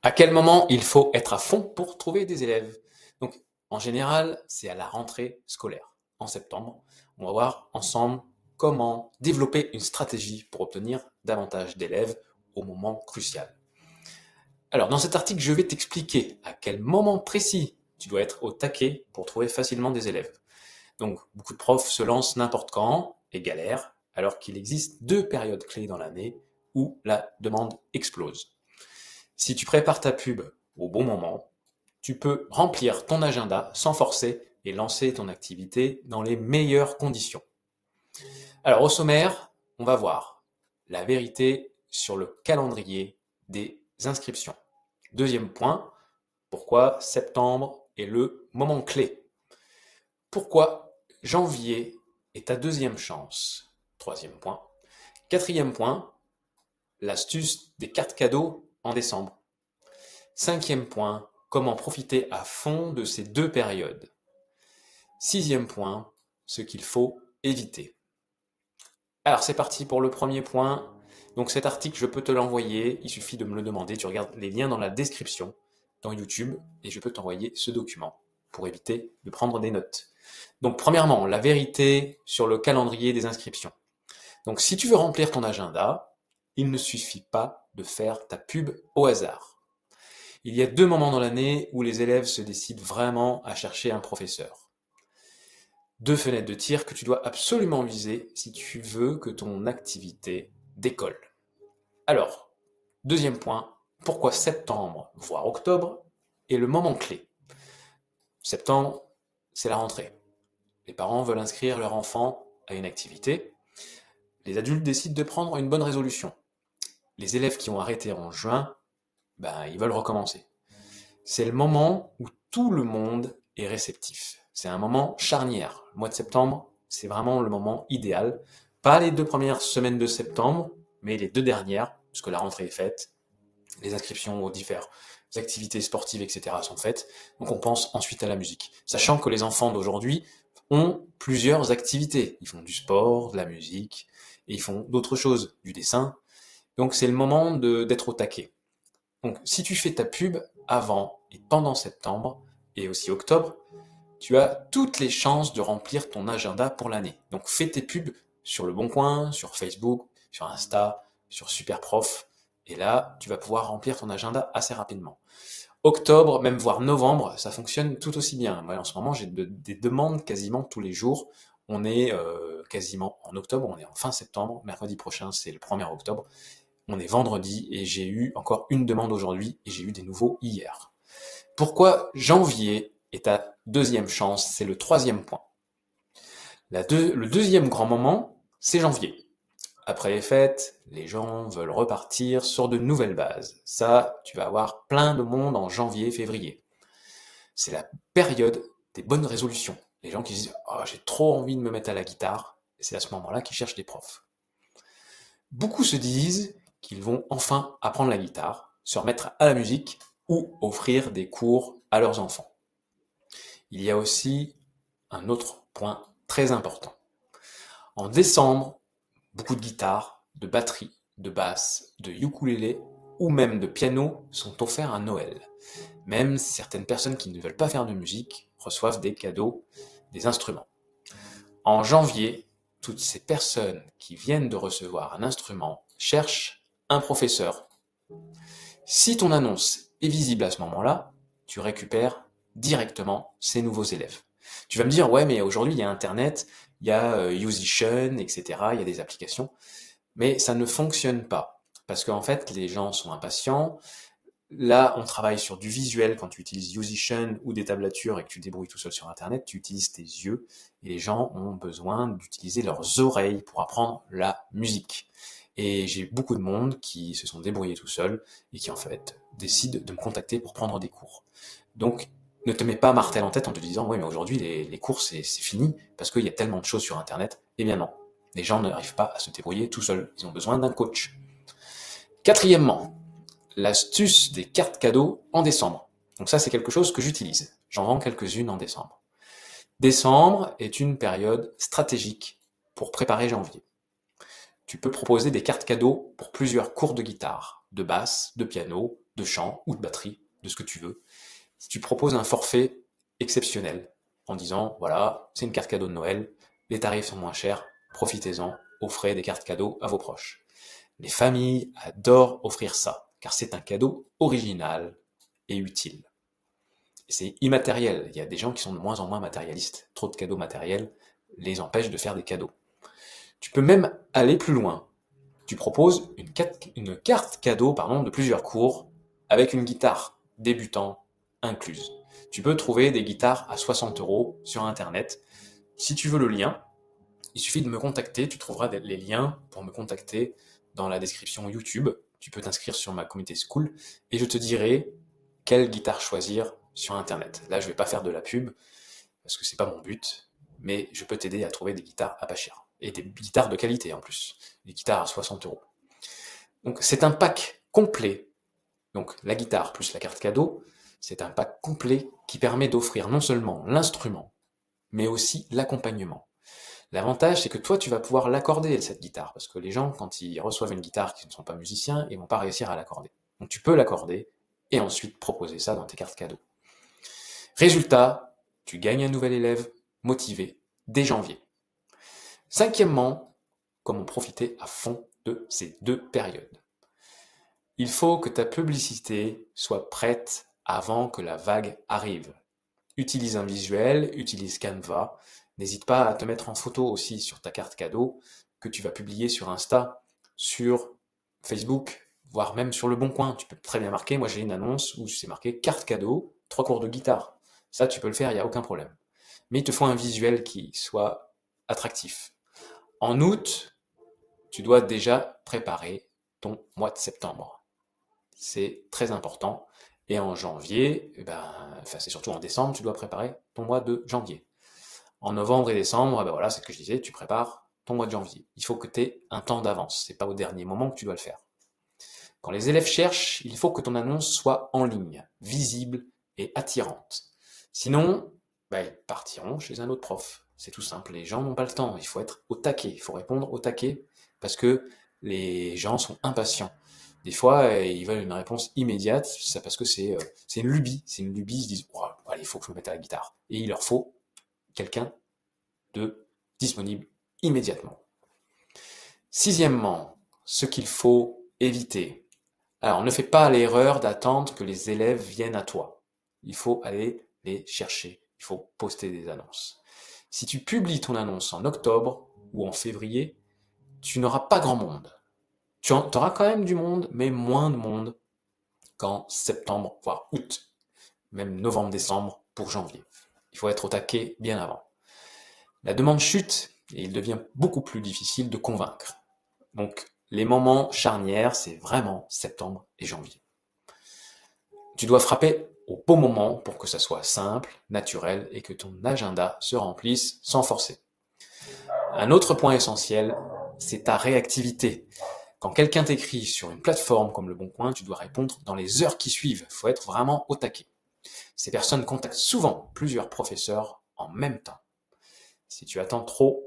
À quel moment il faut être à fond pour trouver des élèves? Donc, en général, c'est à la rentrée scolaire. En septembre, on va voir ensemble comment développer une stratégie pour obtenir davantage d'élèves au moment crucial. Alors, dans cet article, je vais t'expliquer à quel moment précis tu dois être au taquet pour trouver facilement des élèves. Donc, beaucoup de profs se lancent n'importe quand et galèrent, alors qu'il existe deux périodes clés dans l'année où la demande explose. Si tu prépares ta pub au bon moment, tu peux remplir ton agenda sans forcer et lancer ton activité dans les meilleures conditions. Alors au sommaire, on va voir la vérité sur le calendrier des inscriptions. Deuxième point, pourquoi septembre est le moment clé. Pourquoi janvier est ta deuxième chance. Troisième point. Quatrième point, l'astuce des cartes cadeaux en décembre. Cinquième point, comment profiter à fond de ces deux périodes. Sixième point, ce qu'il faut éviter. Alors c'est parti pour le premier point. Donc cet article, je peux te l'envoyer, il suffit de me le demander, tu regardes les liens dans la description, dans YouTube, et je peux t'envoyer ce document pour éviter de prendre des notes. Donc premièrement, la vérité sur le calendrier des inscriptions. Donc si tu veux remplir ton agenda, il ne suffit pas de faire ta pub au hasard. Il y a deux moments dans l'année où les élèves se décident vraiment à chercher un professeur. Deux fenêtres de tir que tu dois absolument viser si tu veux que ton activité décolle. Alors, deuxième point, pourquoi septembre, voire octobre, est le moment clé? Septembre, c'est la rentrée. Les parents veulent inscrire leur enfant à une activité. Les adultes décident de prendre une bonne résolution. Les élèves qui ont arrêté en juin, ils veulent recommencer. C'est le moment où tout le monde est réceptif. C'est un moment charnière. Le mois de septembre, c'est vraiment le moment idéal. Pas les deux premières semaines de septembre, mais les deux dernières, puisque la rentrée est faite, les inscriptions aux diverses activités sportives, etc. sont faites. Donc on pense ensuite à la musique. Sachant que les enfants d'aujourd'hui ont plusieurs activités. Ils font du sport, de la musique, et ils font d'autres choses, du dessin. Donc c'est le moment d'être au taquet. Donc, si tu fais ta pub avant et pendant septembre et aussi octobre, tu as toutes les chances de remplir ton agenda pour l'année. Donc, fais tes pubs sur Le Bon Coin, sur Facebook, sur Insta, sur Superprof. Et là, tu vas pouvoir remplir ton agenda assez rapidement. Octobre, même voire novembre, ça fonctionne tout aussi bien. Moi, en ce moment, j'ai des demandes quasiment tous les jours. On est quasiment en octobre, on est en fin septembre. Mercredi prochain, c'est le 1er octobre. On est vendredi et j'ai eu encore une demande aujourd'hui et j'ai eu des nouveaux hier. Pourquoi janvier est ta deuxième chance? C'est le troisième point. Le deuxième grand moment, c'est janvier. Après les fêtes, les gens veulent repartir sur de nouvelles bases. Ça, tu vas avoir plein de monde en janvier, février. C'est la période des bonnes résolutions. Les gens qui se disent « Oh, j'ai trop envie de me mettre à la guitare », et c'est à ce moment-là qu'ils cherchent des profs. Beaucoup se disent qu'ils vont enfin apprendre la guitare, se remettre à la musique ou offrir des cours à leurs enfants. Il y a aussi un autre point très important. En décembre, beaucoup de guitares, de batteries, de basses, de ukulélé ou même de piano sont offerts à Noël. Même certaines personnes qui ne veulent pas faire de musique reçoivent des cadeaux, des instruments. En janvier, toutes ces personnes qui viennent de recevoir un instrument cherchent un professeur. Si ton annonce est visible à ce moment-là, tu récupères directement ces nouveaux élèves. Tu vas me dire, ouais, mais aujourd'hui, il y a Internet, il y a Musician, etc., il y a des applications, mais ça ne fonctionne pas. Parce qu'en fait, les gens sont impatients. Là, on travaille sur du visuel quand tu utilises Musician ou des tablatures et que tu te débrouilles tout seul sur Internet, tu utilises tes yeux et les gens ont besoin d'utiliser leurs oreilles pour apprendre la musique. Et j'ai beaucoup de monde qui se sont débrouillés tout seuls et qui en fait décident de me contacter pour prendre des cours. Donc, ne te mets pas martel en tête en te disant oui mais aujourd'hui les cours c'est fini parce qu'il y a tellement de choses sur Internet. Eh bien non, les gens n'arrivent pas à se débrouiller tout seuls, ils ont besoin d'un coach. Quatrièmement, l'astuce des cartes cadeaux en décembre. Donc ça, c'est quelque chose que j'utilise. J'en vends quelques-unes en décembre. Décembre est une période stratégique pour préparer janvier. Tu peux proposer des cartes cadeaux pour plusieurs cours de guitare, de basse, de piano, de chant ou de batterie, de ce que tu veux. Si tu proposes un forfait exceptionnel en disant, voilà, c'est une carte cadeau de Noël, les tarifs sont moins chers, profitez-en, offrez des cartes cadeaux à vos proches. Les familles adorent offrir ça, car c'est un cadeau original et utile. C'est immatériel. Il y a des gens qui sont de moins en moins matérialistes. Trop de cadeaux matériels les empêchent de faire des cadeaux. Tu peux même aller plus loin. Tu proposes une carte cadeau de plusieurs cours avec une guitare débutant incluse. Tu peux trouver des guitares à 60 € sur Internet. Si tu veux le lien, il suffit de me contacter. Tu trouveras les liens pour me contacter dans la description YouTube. Tu peux t'inscrire sur ma communauté school et je te dirai quelle guitare choisir sur Internet. Là, je vais pas faire de la pub parce que c'est pas mon but, mais je peux t'aider à trouver des guitares à pas cher et des guitares de qualité en plus, des guitares à 60 €. Donc c'est un pack complet. Donc la guitare plus la carte cadeau, c'est un pack complet qui permet d'offrir non seulement l'instrument, mais aussi l'accompagnement. L'avantage, c'est que toi, tu vas pouvoir l'accorder, cette guitare, parce que les gens, quand ils reçoivent une guitare qui ne sont pas musiciens, ils vont pas réussir à l'accorder. Donc tu peux l'accorder et ensuite proposer ça dans tes cartes cadeaux. Résultat, tu gagnes un nouvel élève motivé dès janvier. Cinquièmement, comment profiter à fond de ces deux périodes. Il faut que ta publicité soit prête avant que la vague arrive. Utilise un visuel, utilise Canva. N'hésite pas à te mettre en photo aussi sur ta carte cadeau que tu vas publier sur Insta, sur Facebook, voire même sur Le Bon Coin. Tu peux très bien marquer, moi j'ai une annonce où c'est marqué carte cadeau, 3 cours de guitare. Ça, tu peux le faire, il n'y a aucun problème. Mais il te faut un visuel qui soit attractif. En août, tu dois déjà préparer ton mois de septembre. C'est très important. Et en janvier, c'est surtout en décembre, tu dois préparer ton mois de janvier. En novembre et décembre, voilà, c'est ce que je disais, tu prépares ton mois de janvier. Il faut que tu aies un temps d'avance. C'est pas au dernier moment que tu dois le faire. Quand les élèves cherchent, il faut que ton annonce soit en ligne, visible et attirante. Sinon, ils partiront chez un autre prof. C'est tout simple. Les gens n'ont pas le temps. Il faut être au taquet. Il faut répondre au taquet parce que les gens sont impatients. Des fois, ils veulent une réponse immédiate, c'est parce que c'est une lubie. C'est une lubie, ils se disent oh, allez, il faut que je me mette à la guitare. Et il leur faut quelqu'un de disponible immédiatement. Sixièmement, ce qu'il faut éviter. Alors, ne fais pas l'erreur d'attendre que les élèves viennent à toi. Il faut aller les chercher. Il faut poster des annonces. Si tu publies ton annonce en octobre ou en février, tu n'auras pas grand monde. Tu auras quand même du monde, mais moins de monde qu'en septembre, voire août, même novembre, décembre pour janvier. Il faut être au taquet bien avant. La demande chute et il devient beaucoup plus difficile de convaincre. Donc, les moments charnières, c'est vraiment septembre et janvier. Tu dois frapper au bon moment pour que ça soit simple, naturel et que ton agenda se remplisse sans forcer. Un autre point essentiel, c'est ta réactivité. Quand quelqu'un t'écrit sur une plateforme comme Le Bon Coin, tu dois répondre dans les heures qui suivent. Il faut être vraiment au taquet. Ces personnes contactent souvent plusieurs professeurs en même temps. Si tu attends trop,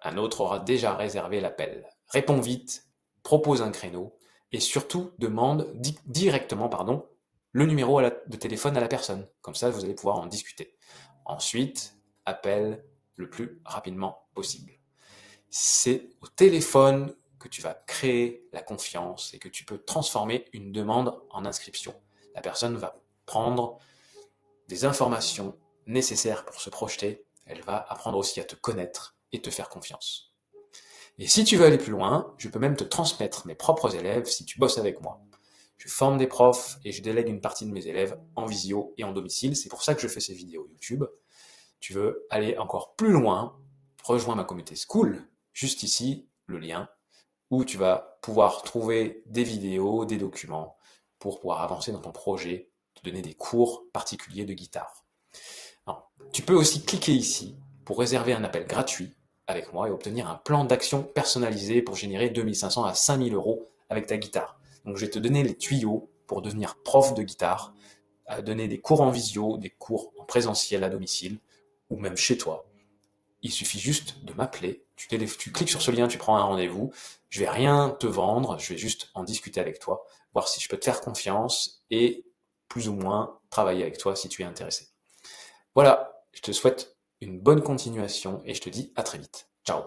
un autre aura déjà réservé l'appel. Réponds vite, propose un créneau et surtout demande directement le numéro de téléphone à la personne. Comme ça, vous allez pouvoir en discuter. Ensuite, appelle le plus rapidement possible. C'est au téléphone que tu vas créer la confiance et que tu peux transformer une demande en inscription. La personne va prendre des informations nécessaires pour se projeter. Elle va apprendre aussi à te connaître et te faire confiance. Et si tu veux aller plus loin, je peux même te transmettre mes propres élèves si tu bosses avec moi. Je forme des profs et je délègue une partie de mes élèves en visio et en domicile. C'est pour ça que je fais ces vidéos YouTube. Tu veux aller encore plus loin, rejoins ma communauté School. Juste ici, le lien, où tu vas pouvoir trouver des vidéos, des documents pour pouvoir avancer dans ton projet, te donner des cours particuliers de guitare. Alors, tu peux aussi cliquer ici pour réserver un appel gratuit avec moi et obtenir un plan d'action personnalisé pour générer 2500 à 5000 € avec ta guitare. Donc, je vais te donner les tuyaux pour devenir prof de guitare, à donner des cours en visio, des cours en présentiel à domicile ou même chez toi. Il suffit juste de m'appeler, tu cliques sur ce lien, tu prends un rendez-vous, je vais rien te vendre, je vais juste en discuter avec toi, voir si je peux te faire confiance et plus ou moins travailler avec toi si tu es intéressé. Voilà, je te souhaite une bonne continuation et je te dis à très vite. Ciao.